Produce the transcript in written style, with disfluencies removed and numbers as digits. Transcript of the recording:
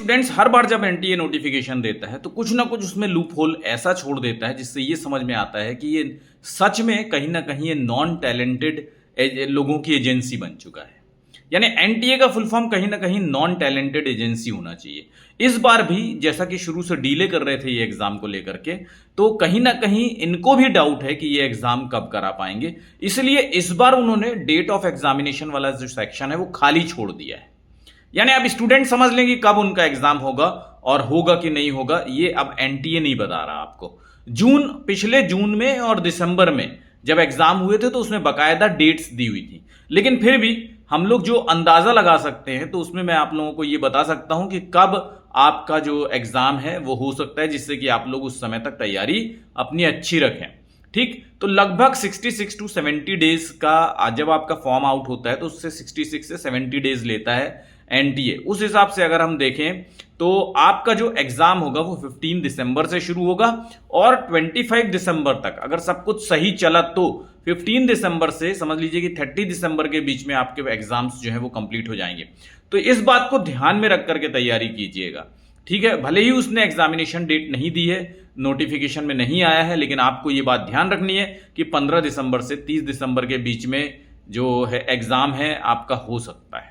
Students हर बार जब NTA notification देता है तो कुछ ना कुछ उसमें लूप होल ऐसा छोड़ देता है जिससे ये समझ में आता है कि ये सच में कहीं ना कहीं ये नॉन टैलेंटेड लोगों की एजेंसी बन चुका है। यानी एनटीए का फुल फॉर्म कहीं ना कहीं नॉन टैलेंटेड एजेंसी होना चाहिए। इस बार भी जैसा कि शुरू से डीले कर रहे थे ये एग्जाम को लेकर के, तो कहीं ना कहीं इनको भी डाउट है कि ये एग्जाम कब करा पाएंगे, इसलिए इस बार उन्होंने डेट ऑफ एग्जामिनेशन वाला जो सेक्शन है वो खाली छोड़ दिया है। यानी अब स्टूडेंट समझ लेंगे कब उनका एग्जाम होगा और होगा कि नहीं होगा, ये अब एनटीए नहीं बता रहा आपको। पिछले जून में और दिसंबर में जब एग्जाम हुए थे तो उसमें बकायदा डेट्स दी हुई थी, लेकिन फिर भी हम लोग जो अंदाजा लगा सकते हैं तो उसमें मैं आप लोगों को ये बता सकता हूं कि कब आपका जो एग्जाम है वो हो सकता है, जिससे कि आप लोग उस समय तक तैयारी अपनी अच्छी रखें। ठीक, तो लगभग 66 टू 70 डेज का जब आपका फॉर्म आउट होता है तो उससे 66 से 70 डेज लेता है एनटीए। उस हिसाब से अगर हम देखें तो आपका जो एग्जाम होगा वो 15 दिसंबर से शुरू होगा और 25 दिसंबर तक अगर सब कुछ सही चला तो 15 दिसंबर से समझ लीजिए कि 30 दिसंबर के बीच में आपके एग्जाम्स जो है वो कंप्लीट हो जाएंगे। तो इस बात को ध्यान में रख करके तैयारी कीजिएगा। ठीक है, भले ही उसने एग्जामिनेशन डेट नहीं दी है, नोटिफिकेशन में नहीं आया है, लेकिन आपको ये बात ध्यान रखनी है कि 15 दिसंबर से 30 दिसंबर के बीच में जो है एग्जाम है आपका हो सकता है।